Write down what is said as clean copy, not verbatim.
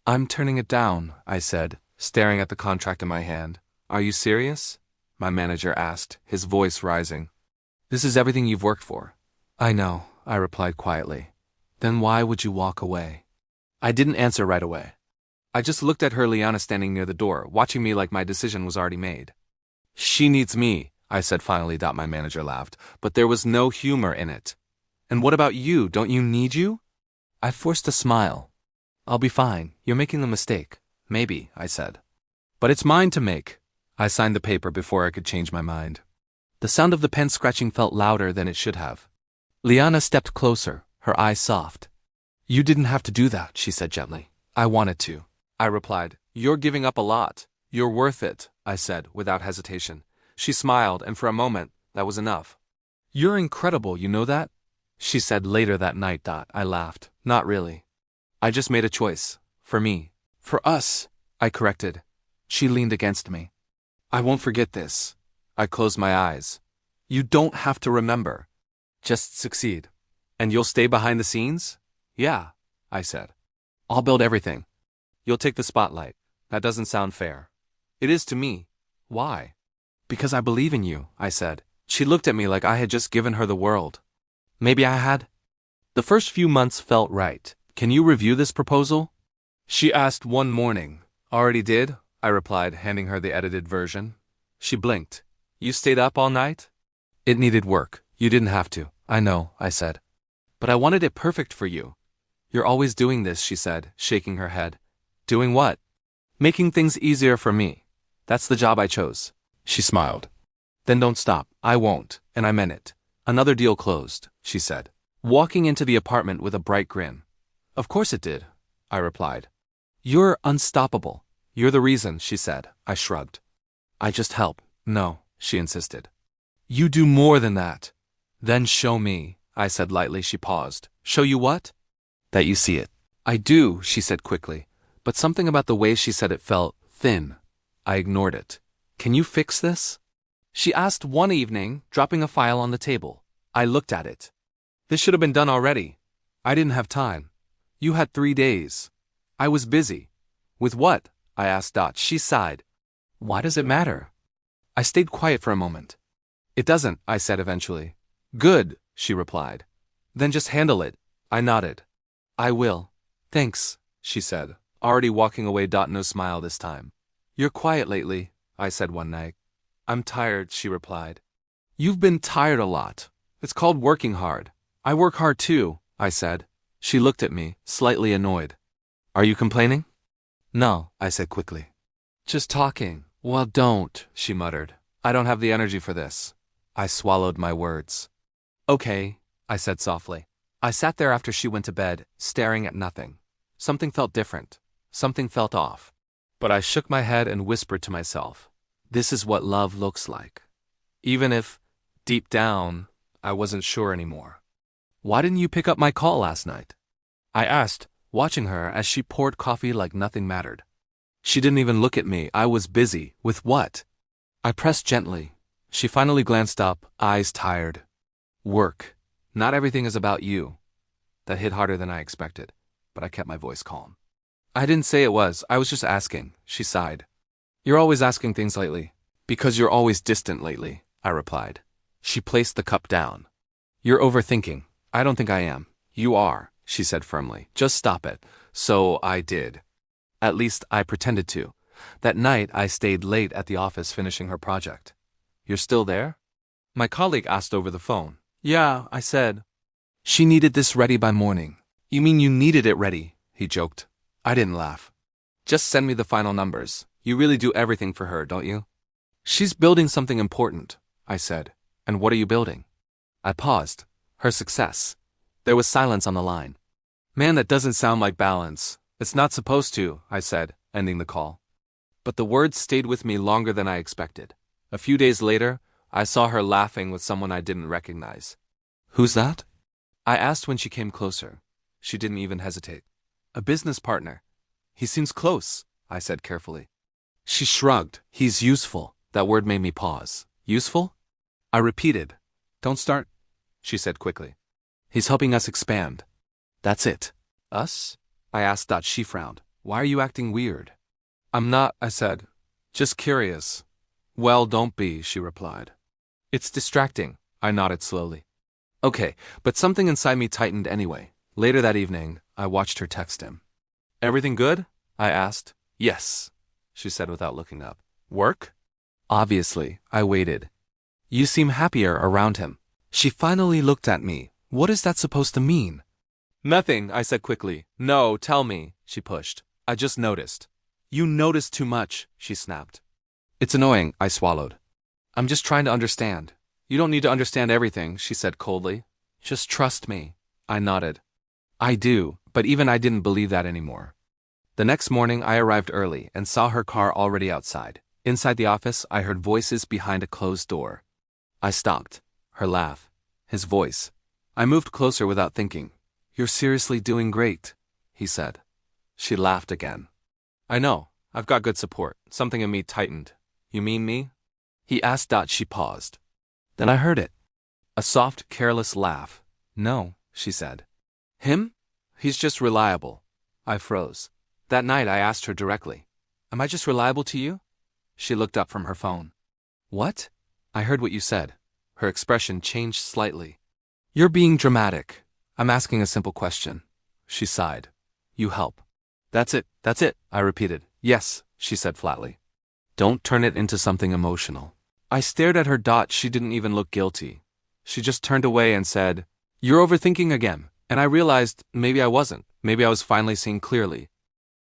I'm turning it down, I said, staring at the contract in my hand. Are you serious? My manager asked, his voice rising. This is everything you've worked for. I know, I replied quietly. Then why would you walk away? I didn't answer right away. I just looked at her, Liana standing near the door, watching me like my decision was already made. She needs me, I said finally. My manager laughed, but there was no humor in it. And what about you? Don't you need you? I forced a smile. I'll be fine. You're making a mistake. Maybe, I said. But it's mine to make. I signed the paper before I could change my mind. The sound of the pen scratching felt louder than it should have. Liana stepped closer, her eyes soft. You didn't have to do that, she said gently. I wanted to. I replied, You're giving up a lot. You're worth it, I said, without hesitation. She smiled, and for a moment, that was enough. You're incredible, you know that? She said later that night. I laughed. Not really. I just made a choice. For me. For us, I corrected. She leaned against me. I won't forget this. I closed my eyes. You don't have to remember. Just succeed. And you'll stay behind the scenes? Yeah, I said. I'll build everything. You'll take the spotlight. That doesn't sound fair. It is to me. Why? Because I believe in you, I said. She looked at me like I had just given her the world. Maybe I had. The first few months felt right. Can you review this proposal? She asked one morning. Already did, I replied, handing her the edited version. She blinked. You stayed up all night? It needed work. You didn't have to. I know, I said. But I wanted it perfect for you. You're always doing this, she said, shaking her head. Doing what? Making things easier for me. That's the job I chose. She smiled. Then don't stop. I won't, and I meant it. Another deal closed, she said, walking into the apartment with a bright grin. Of course it did, I replied. You're unstoppable. You're the reason, she said. I shrugged. I just help. No, she insisted. You do more than that. Then show me, I said lightly. She paused. Show you what? That you see it. I do, she said quickly, but something about the way she said it felt thin. I ignored it. Can you fix this? She asked one evening, dropping a file on the table. I looked at it. This should have been done already. I didn't have time. You had 3 days. I was busy. With what? I asked. She sighed. Why does it matter? I stayed quiet for a moment. It doesn't, I said eventually. Good, she replied. Then just handle it. I nodded. I will. Thanks, she said, already walking away. No smile this time. You're quiet lately, I said one night. I'm tired, she replied. You've been tired a lot. It's called working hard. I work hard too, I said. She looked at me, slightly annoyed. Are you complaining? No, I said quickly. Just talking. Well, don't, she muttered. I don't have the energy for this. I swallowed my words. Okay, I said softly. I sat there after she went to bed, staring at nothing. Something felt different. Something felt off. But I shook my head and whispered to myself, this is what love looks like. Even if, deep down, I wasn't sure anymore. Why didn't you pick up my call last night? I asked, watching her as she poured coffee like nothing mattered. She didn't even look at me. I was busy. With what? I pressed gently. She finally glanced up, eyes tired. Work. Not everything is about you. That hit harder than I expected, but I kept my voice calm. I didn't say it was. I was just asking, she sighed. You're always asking things lately. Because you're always distant lately, I replied. She placed the cup down. You're overthinking. I don't think I am. You are, she said firmly. Just stop it. So I did. At least I pretended to. That night I stayed late at the office finishing her project. You're still there? My colleague asked over the phone. Yeah, I said. She needed this ready by morning. You mean you needed it ready? He joked. I didn't laugh. Just send me the final numbers. You really do everything for her, don't you? She's building something important, I said. And what are you building? I paused. Her success. There was silence on the line. Man, that doesn't sound like balance. It's not supposed to, I said, ending the call. But the words stayed with me longer than I expected. A few days later, I saw her laughing with someone I didn't recognize. Who's that? I asked when she came closer. She didn't even hesitate. A business partner. He seems close, I said carefully. She shrugged. He's useful. That word made me pause. Useful? I repeated. Don't start, she said quickly. He's helping us expand. That's it. Us? I asked. She frowned. Why are you acting weird? I'm not, I said. Just curious. Well, don't be, she replied. It's distracting, I nodded slowly. Okay, but something inside me tightened anyway. Later that evening, I watched her text him. Everything good? I asked. Yes, she said without looking up. Work? Obviously, I waited. You seem happier around him. She finally looked at me. What is that supposed to mean? Nothing, I said quickly. No, tell me, she pushed. I just noticed. You noticed too much, she snapped. It's annoying, I swallowed. I'm just trying to understand. You don't need to understand everything, she said coldly. Just trust me. I nodded. I do, but even I didn't believe that anymore. The next morning I arrived early and saw her car already outside. Inside the office, I heard voices behind a closed door. I stopped. Her laugh. His voice. I moved closer without thinking. You're seriously doing great, he said. She laughed again. I know. I've got good support. Something in me tightened. You mean me? He asked. She paused. Then I heard it. A soft, careless laugh. No, she said. Him? He's just reliable. I froze. That night I asked her directly. Am I just reliable to you? She looked up from her phone. What? I heard what you said. Her expression changed slightly. You're being dramatic. I'm asking a simple question. She sighed. You help. That's it, I repeated. Yes, she said flatly. Don't turn it into something emotional. I stared at her. She didn't even look guilty. She just turned away and said, You're overthinking again. And I realized maybe I wasn't. Maybe I was finally seeing clearly.